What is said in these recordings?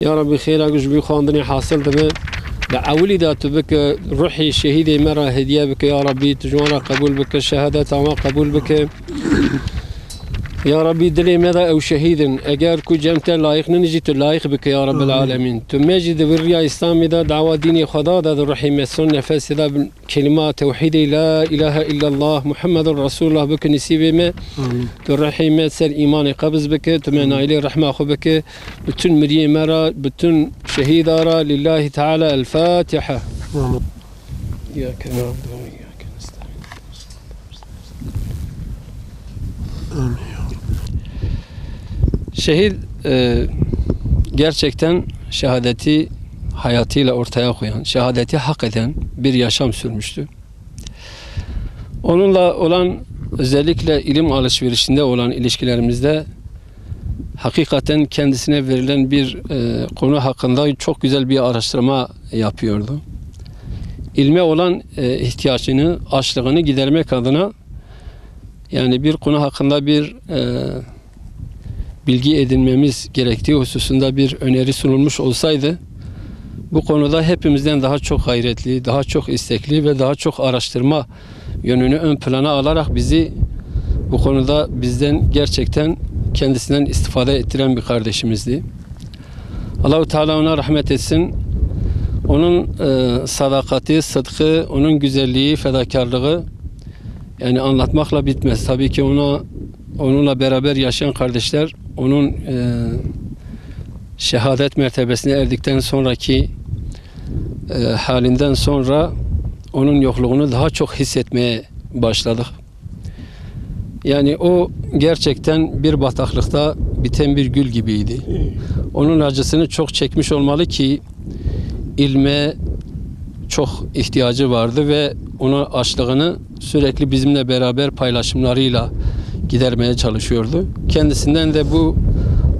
يا ربي خير أجوش بي خواندني حاصل دمه لعولي داتو بك روحي شهيدي مرة هدية بك يا ربي تجوانا قبول بك الشهادة تمام قبول بك يا ربي دلي ماذا أو شهيد أجار كو جمت لايق نجيت لايق بك يا رب العالمين تماجد بالرياء إسلامي دا دعوة ديني خدا دا الرحيم السنة نفس دا كلمات توحيدي لا إله إلا الله محمد رسول الله بك نسيبي ما الرحيم سر إيماني قبض بك تمنى إلي رحمة أخو بك بتن مريم مرة بتن شهيد أرى لله تعالى الفاتحة إياك نعبد وإياك نستعين آمين. Şehit gerçekten şehadeti hayatıyla ortaya koyan, şehadeti hak eden bir yaşam sürmüştü. Onunla olan özellikle ilim alışverişinde olan ilişkilerimizde hakikaten kendisine verilen bir konu hakkında çok güzel bir araştırma yapıyordu. İlme olan ihtiyacını, açlığını gidermek adına yani bir konu hakkında bir bilgi edinmemiz gerektiği hususunda bir öneri sunulmuş olsaydı bu konuda hepimizden daha çok gayretli, daha çok istekli ve daha çok araştırma yönünü ön plana alarak bizi bu konuda bizden gerçekten kendisinden istifade ettiren bir kardeşimizdi. Allah-u Teala ona rahmet etsin. Onun sadakati, sıdkı, onun güzelliği, fedakarlığı yani anlatmakla bitmez. Tabii ki onunla beraber yaşayan kardeşler onun şehadet mertebesine erdikten sonraki halinden sonra onun yokluğunu daha çok hissetmeye başladık. Yani o gerçekten bir bataklıkta biten bir gül gibiydi. Onun acısını çok çekmiş olmalı ki ilme çok ihtiyacı vardı ve onun açlığını sürekli bizimle beraber paylaşımlarıyla gidermeye çalışıyordu. Kendisinden de bu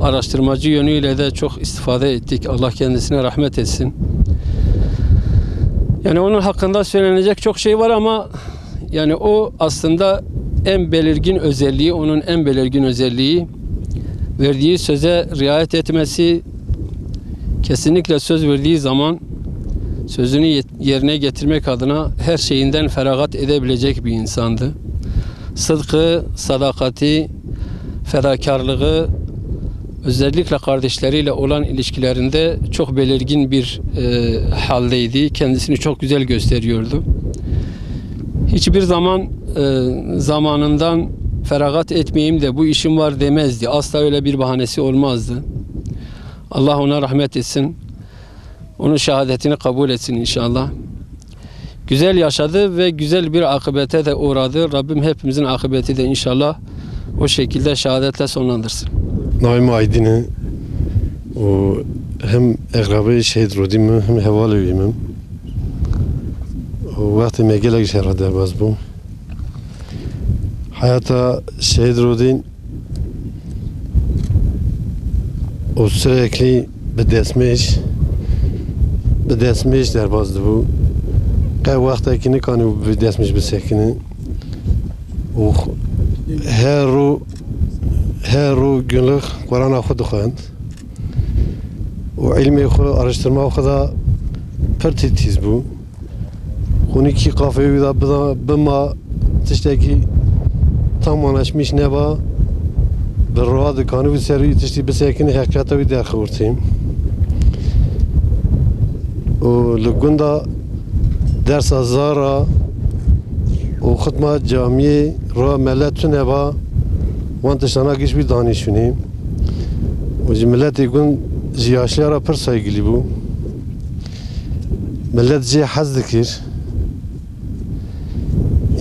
araştırmacı yönüyle de çok istifade ettik. Allah kendisine rahmet etsin. Yani onun hakkında söylenecek çok şey var ama yani o aslında en belirgin özelliği, onun en belirgin özelliği verdiği söze riayet etmesi, kesinlikle söz verdiği zaman sözünü yerine getirmek adına her şeyinden feragat edebilecek bir insandı. Sıdkı, sadakati, fedakarlığı özellikle kardeşleriyle olan ilişkilerinde çok belirgin bir haldeydi. Kendisini çok güzel gösteriyordu. Hiçbir zaman zamanından feragat etmeyeyim de bu işim var demezdi. Asla öyle bir bahanesi olmazdı. Allah ona rahmet etsin. Onun şehadetini kabul etsin inşallah. Güzel yaşadı ve güzel bir akıbete de uğradı. Rabbim hepimizin akıbeti de inşallah o şekilde şehadetle sonlandırsın. Naim Aydın'ı o hem ekrabı şehit rodimim hem hevalevimim. O vakti megelek şerade baz bu. Hayata şehit rodin o sürekli bedesmiş derbazdı bu. Qey vaqtekini kanı bedesmiş bisekini. O her günlük Kur'an okudu xwend. O ilmi xwe araştırma xwe pir titiz bû. Xwînekî qafeyê da bima tiştekî tam anlaşmış neba bi roha dikanî wî serî tiştî bisekini heqeta wî derxewirtîm. O li gunda dersa zara o xidma camiye ra millet neba wan tiştana giş bir danîşûnî o ji milletê gund ji yaşlyara pir saygilî bû millet jê hez dikir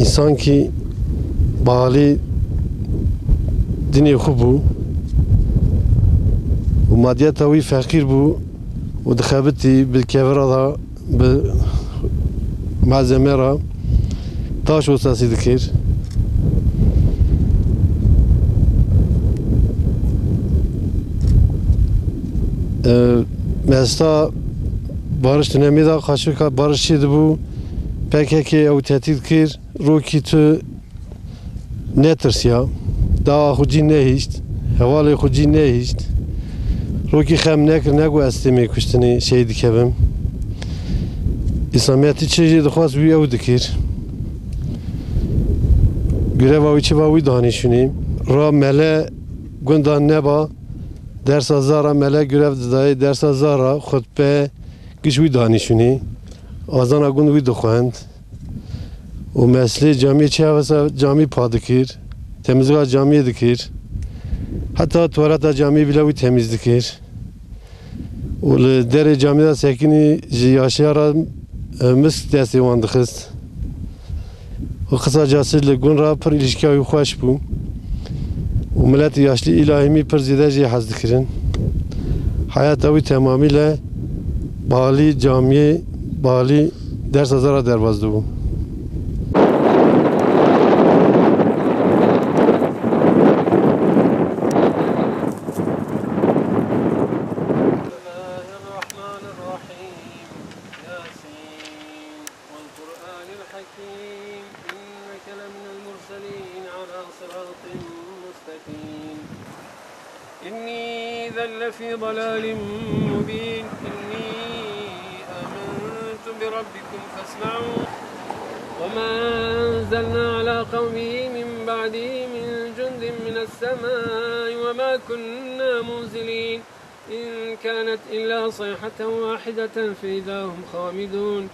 însan kî balî dinê xwe bû û madiyeta wî feqîr bû û dixebitî bi kevira da bi malzemera taş olsası dikir. Mesela barış dönemi de kaçık barışıydı bu. PKK ev tehdit kir, roki tu ne tırsya, daha huci ne hiç, hevali huci ne hiç. روکی خم نکر نگو استمی کشتنی شهید کبم İslamiyet'i çeşitli dixwaz wî ew dikir. Gireva wî çiva wî danîşûnî. Ra mele gundan neba dersa zara mele girev didayê dersa zara xutbe giş wî danîşûnî. Azana gund wî dixwend. û meslê camiyê çi camî pa dikir. Temizliğa camiyê dikir. Heta tuvaleta camiyê bile wî temiz dikir. û li derê camîda sekinî ji yaşiya ra misk destê wan dixist. û qisacası li gund ra pir îlişkiya wî xweş bû. û miletê yaşlî îlahîmî pir zêde jê hez dikirin. Hayata wî temamîle balî camiyê, balî dersa zara derbas dibû. إني إذا لفي ضلال مبين إني آمنت بربكم فاسمعون وما أنزلنا على قومه من بعده من جند من السماء وما كنا منزلين إن كانت إلا صيحة واحدة فإذا هم خامدون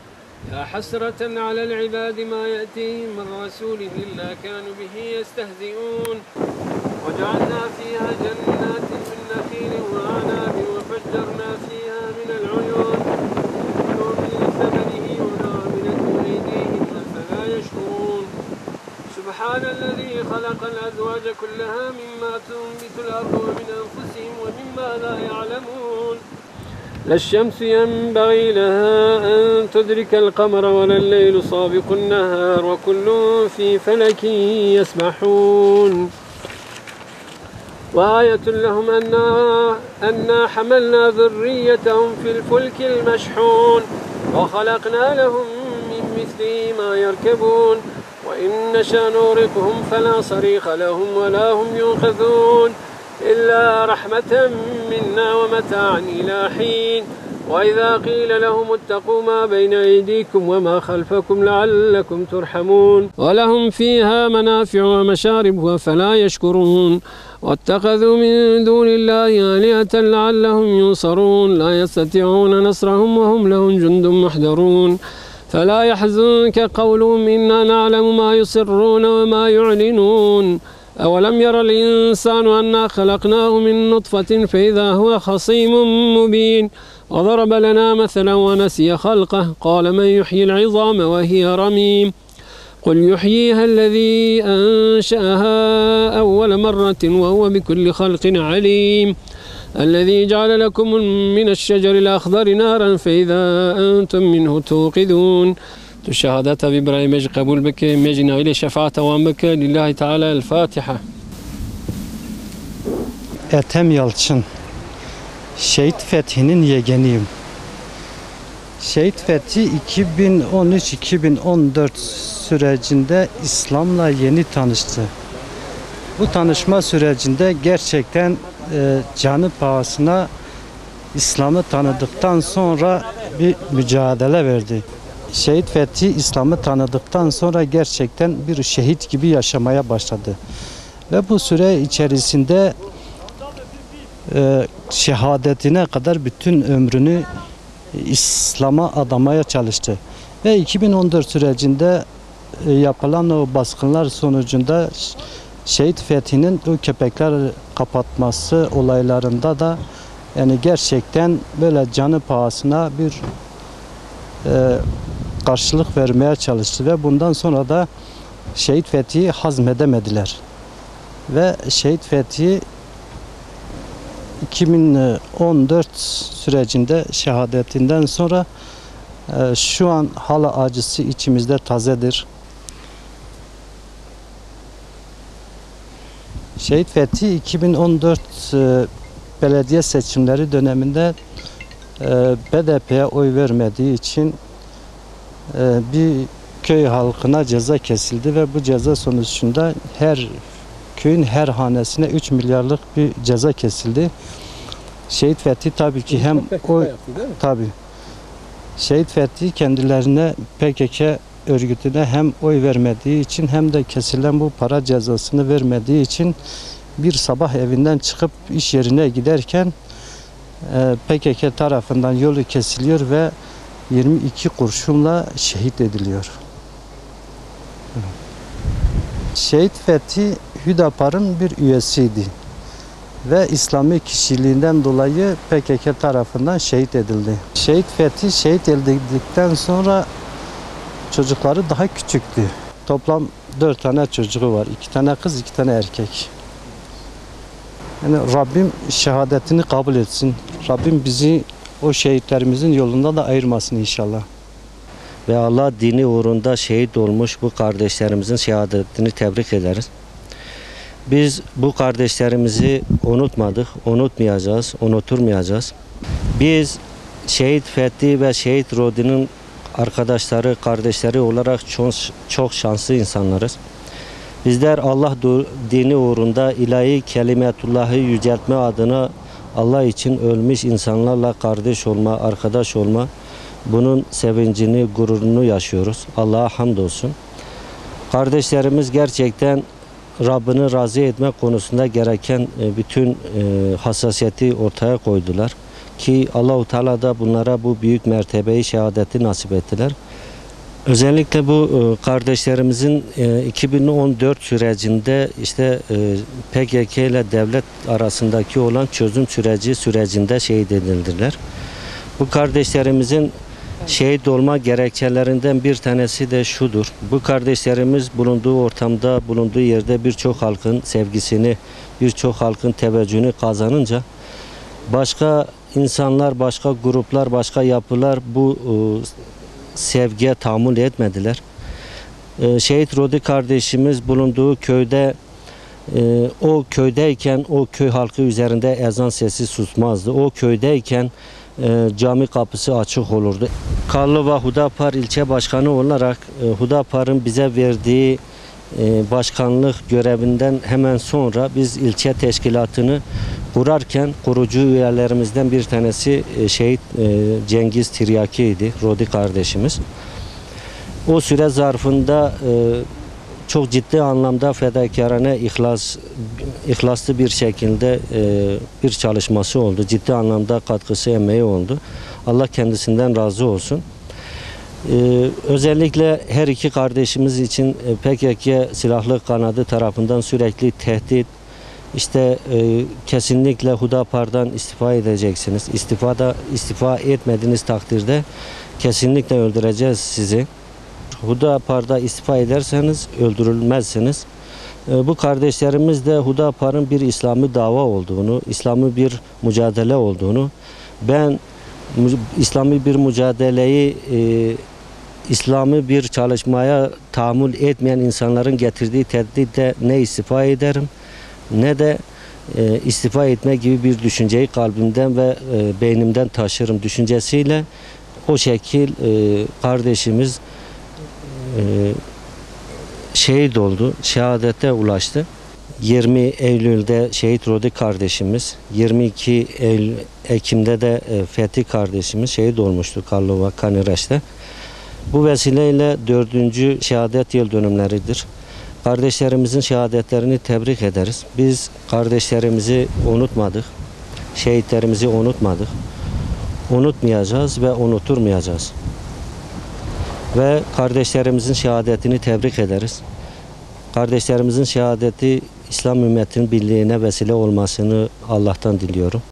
يا حسرة على العباد ما يأتيهم من رسول إلا كانوا به يستهزئون وجعلنا فيها جنات من نخيل وأعناب وفجرنا فيها من العيون كلوا من ثمره وما عملته أيديهم فلا يشكرون سبحان الذي خلق الأزواج كلها مما تنبت الأرض ومن أنفسهم ومما لا يعلمون لا الشمس ينبغي لها أن تدرك القمر ولا الليل سابق النهار وكل في فلك يسبحون وآية لهم أنا حملنا ذريتهم في الفلك المشحون وخلقنا لهم من مثله ما يركبون وإن نشأ نغرقهم فلا صريخ لهم ولا هم ينقذون إلا رحمة منا ومتاعا إلى حين وإذا قيل لهم اتقوا ما بين أيديكم وما خلفكم لعلكم ترحمون ولهم فيها منافع ومشارب فلا يشكرون واتخذوا من دون الله آلهة لعلهم ينصرون لا يستطيعون نصرهم وهم لهم جند محضرون فلا يحزنك قولهم إنا نعلم ما يسرون وما يعلنون أولم ير الإنسان أنا خلقناه من نطفة فإذا هو خصيم مبين وضرب لنا مثلا ونسي خلقه قال من يحيي العظام وهي رميم قل يحييها الذي أنشأها أول مرة وهو بكل خلق عليم الذي جعل لكم من الشجر الأخضر نارا فإذا أنتم منه توقدون الشهادات بإبراهيم مجي قبول بك مجي نائل شفاعة وان بك لله تعالى الفاتحة. Ethem Yalçın, Şehit Fethi'nin yeğeniyim. Şehit Fethi 2013-2014 sürecinde İslam'la yeni tanıştı. Bu tanışma sürecinde gerçekten canı pahasına İslam'ı tanıdıktan sonra bir mücadele verdi. Şehit Fethi İslam'ı tanıdıktan sonra gerçekten bir şehit gibi yaşamaya başladı. Ve bu süre içerisinde şehadetine kadar bütün ömrünü İslam'a adamaya çalıştı. Ve 2014 sürecinde yapılan o baskınlar sonucunda Şehit Fethi'nin o köpekler kapatması olaylarında da yani gerçekten böyle canı pahasına bir karşılık vermeye çalıştı ve bundan sonra da Şehit Fethi'yi hazmedemediler. Ve Şehit Fethi 2014 sürecinde şehadetinden sonra şu an hala acısı içimizde tazedir. Şehit Fethi 2014 belediye seçimleri döneminde BDP'ye oy vermediği için bir köy halkına ceza kesildi ve bu ceza sonucunda her köyün her hanesine 3 milyarlık bir ceza kesildi. Şehit Fethi tabii ki hem o tabii Şehit Fethi kendilerine PKK örgütüne hem oy vermediği için hem de kesilen bu para cezasını vermediği için bir sabah evinden çıkıp iş yerine giderken PKK tarafından yolu kesiliyor ve 22 kurşunla şehit ediliyor. Şehit Fethi Hüdapar'ın bir üyesiydi ve İslami kişiliğinden dolayı PKK tarafından şehit edildi. Şehit Fethi şehit edildikten sonra çocukları daha küçüktü. Toplam 4 tane çocuğu var. 2 tane kız, 2 tane erkek. Yani Rabbim şehadetini kabul etsin. Rabbim bizi o şehitlerimizin yolunda da ayırmasın inşallah. Ve Allah dini uğrunda şehit olmuş bu kardeşlerimizin şehadetini tebrik ederiz. Biz bu kardeşlerimizi unutmadık, unutmayacağız, unuturmayacağız. Biz Şehit Fethi ve Şehit Rodi'nin arkadaşları, kardeşleri olarak çok şanslı insanlarız. Bizler Allah dini uğrunda ilahi kelimetullahı yüceltme adına Allah için ölmüş insanlarla kardeş olma, arkadaş olma, bunun sevincini, gururunu yaşıyoruz. Allah'a hamdolsun. Kardeşlerimiz gerçekten Rabbini razı etme konusunda gereken bütün hassasiyeti ortaya koydular. Ki Allah-u Teala da bunlara bu büyük mertebeyi, şehadeti nasip ettiler. Özellikle bu kardeşlerimizin 2014 sürecinde işte PKK ile devlet arasındaki olan çözüm sürecinde şehit edildiler. Bu kardeşlerimizin şehit olma gerekçelerinden bir tanesi de şudur. Bu kardeşlerimiz bulunduğu ortamda, bulunduğu yerde birçok halkın sevgisini, birçok halkın teveccühünü kazanınca başka insanlar, başka gruplar, başka yapılar bu sevgiye tahammül etmediler. Şehit Rodi kardeşimiz bulunduğu köyde o köydeyken o köy halkı üzerinde ezan sesi susmazdı. O köydeyken cami kapısı açık olurdu. Karlova Hudapar ilçe başkanı olarak Hudapar'ın bize verdiği başkanlık görevinden hemen sonra biz ilçe teşkilatını kurarken kurucu üyelerimizden bir tanesi Şehit Cengiz Tiryaki'ydi, Rodi kardeşimiz. O süre zarfında çok ciddi anlamda fedakarane, ihlaslı bir şekilde bir çalışması oldu. Ciddi anlamda katkısı, emeği oldu. Allah kendisinden razı olsun. Özellikle her iki kardeşimiz için PKK silahlı kanadı tarafından sürekli tehdit, İşte kesinlikle Hudapar'dan istifa edeceksiniz. İstifa etmediğiniz takdirde kesinlikle öldüreceğiz sizi. Hudapar'da istifa ederseniz öldürülmezsiniz. Bu kardeşlerimiz de Hudapar'ın bir İslami dava olduğunu, İslami bir mücadele olduğunu, ben İslami bir mücadeleyi, İslami bir çalışmaya tahammül etmeyen insanların getirdiği tehditle ne istifa ederim, ne de istifa etme gibi bir düşünceyi kalbimden ve beynimden taşırım düşüncesiyle o şekil kardeşimiz şehit oldu, şehadete ulaştı. 20 Eylül'de Şehit Rodi kardeşimiz, 22 Ekim'de de Fethi kardeşimiz şehit olmuştu Karlova Kanireş'te. Bu vesileyle 4. şehadet yıl dönümleridir. Kardeşlerimizin şehadetlerini tebrik ederiz. Biz kardeşlerimizi unutmadık, şehitlerimizi unutmadık. Unutmayacağız ve unuturmayacağız. Ve kardeşlerimizin şehadetini tebrik ederiz. Kardeşlerimizin şehadeti İslam ümmetinin birliğine vesile olmasını Allah'tan diliyorum.